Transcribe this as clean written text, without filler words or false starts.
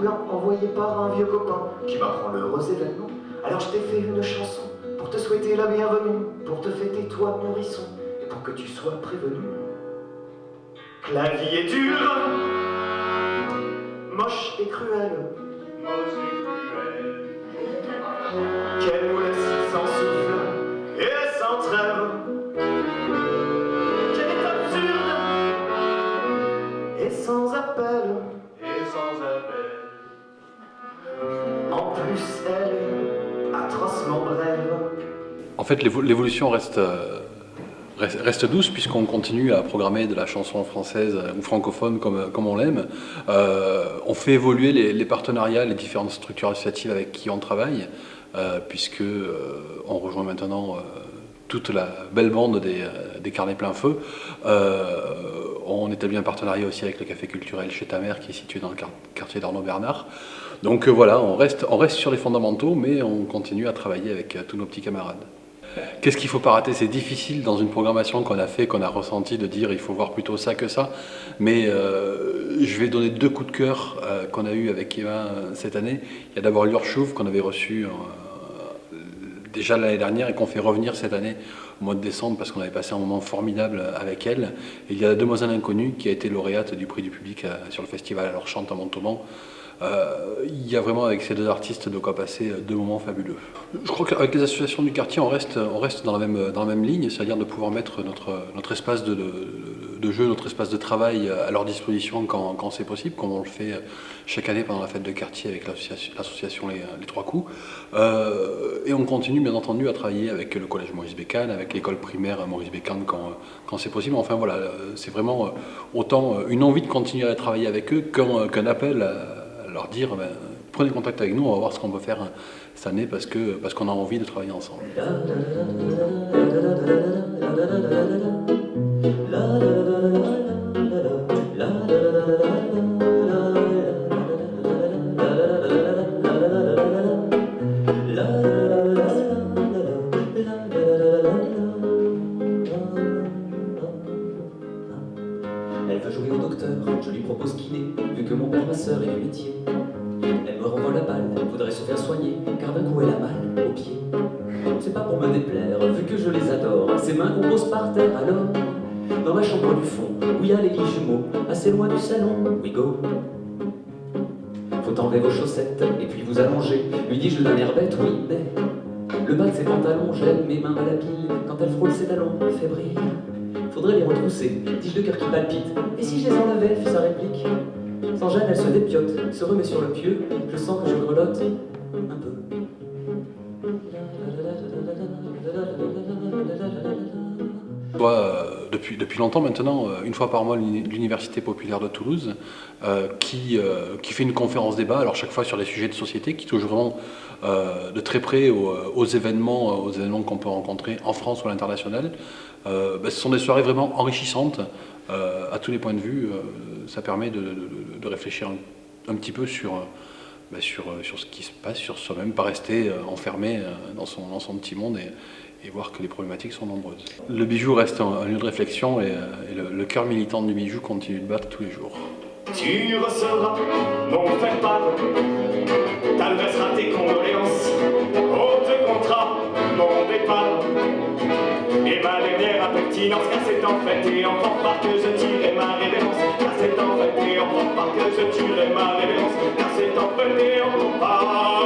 blanc envoyé par un vieux copain qui m'apprend l'heureux événement. Alors je t'ai fait une chanson pour te souhaiter la bienvenue, pour te fêter toi nourrisson, et pour que tu sois prévenu que la vie est dure, moche et cruelle, qu'elle nous laisse sans souffle et sans trêve, qu'elle est absurde et sans appel. En plus, elle est atrocement brève. En fait, l'évolution reste douce puisqu'on continue à programmer de la chanson française ou francophone comme on l'aime. On fait évoluer les partenariats, les différentes structures associatives avec qui on travaille, puisque on rejoint maintenant toute la belle bande des Carnets Plein Feu. On établit un partenariat aussi avec le Café Culturel Chez Ta Mère qui est situé dans le quartier d'Arnaud Bernard. Donc voilà, on reste sur les fondamentaux, mais on continue à travailler avec tous nos petits camarades. Qu'est-ce qu'il ne faut pas rater? C'est difficile dans une programmation qu'on a fait, qu'on a ressenti, de dire il faut voir plutôt ça que ça. Mais je vais donner 2 coups de cœur qu'on a eu avec Eva cette année. Il y a d'abord Lior Chouv qu'on avait reçu déjà l'année dernière et qu'on fait revenir cette année au mois de décembre parce qu'on avait passé un moment formidable avec elle. Et il y a la Demoiselle Inconnue qui a été lauréate du prix du public sur le festival Alors Chante à Montauban. Il y a vraiment avec ces 2 artistes de quoi passer 2 moments fabuleux. Je crois qu'avec les associations du quartier, on reste dans la même ligne, c'est-à-dire de pouvoir mettre notre espace de jeu, notre espace de travail à leur disposition quand c'est possible, comme on le fait chaque année pendant la fête de quartier avec l'association les 3 coups. Et on continue bien entendu à travailler avec le collège Maurice Bécane, avec l'école primaire Maurice Bécane quand c'est possible. Enfin voilà, c'est vraiment autant une envie de continuer à travailler avec eux qu'un appel à leur dire prenez contact avec nous, on va voir ce qu'on peut faire cette année parce qu'on a envie de travailler ensemble. Elle veut jouer au docteur, je lui propose kiné, vu que mon père, ma sœur est du métier. Elle me renvoie la balle, voudrait se faire soigner, car d'un coup elle a mal aux pieds. C'est pas pour me déplaire, vu que je les adore, ses mains qu'on pose par terre alors. Dans ma chambre du fond, où il y a les lits jumeaux, assez loin du salon, we go. Faut enlever vos chaussettes, et puis vous allonger, lui dis-je d'un air bête, oui, mais le bas de ses pantalons, j'aime mes mains à la pile, quand elle frôle ses talons, fébriles. Faudrait les retrousser, dis-je de cœur qui palpite. Et si je les enlevais, fit sa réplique. Sans gêne, elle se dépiote, se remet sur le pieu. Je sens que je grelotte un peu. Depuis longtemps maintenant, une fois par mois, l'Université populaire de Toulouse qui fait une conférence débat, alors chaque fois sur des sujets de société qui touchent vraiment de très près aux événements qu'on peut rencontrer en France ou à l'international. Ce sont des soirées vraiment enrichissantes à tous les points de vue. Ça permet de réfléchir un petit peu sur ce qui se passe, sur soi-même, pas rester enfermé dans son petit monde et voir que les problématiques sont nombreuses. Le bijou reste un lieu de réflexion et le cœur militant du bijou continue de battre tous les jours. Tu recevras mon faire-part, t'adresseras tes condoléances, on te comptera mon départ. Et ma dernière impertinence, car c'est en fait et en fanfare que je tirerai ma révérence. Car c'est en fait et en fanfare que je tuerai ma révérence. Car c'est en fait et en fanfare.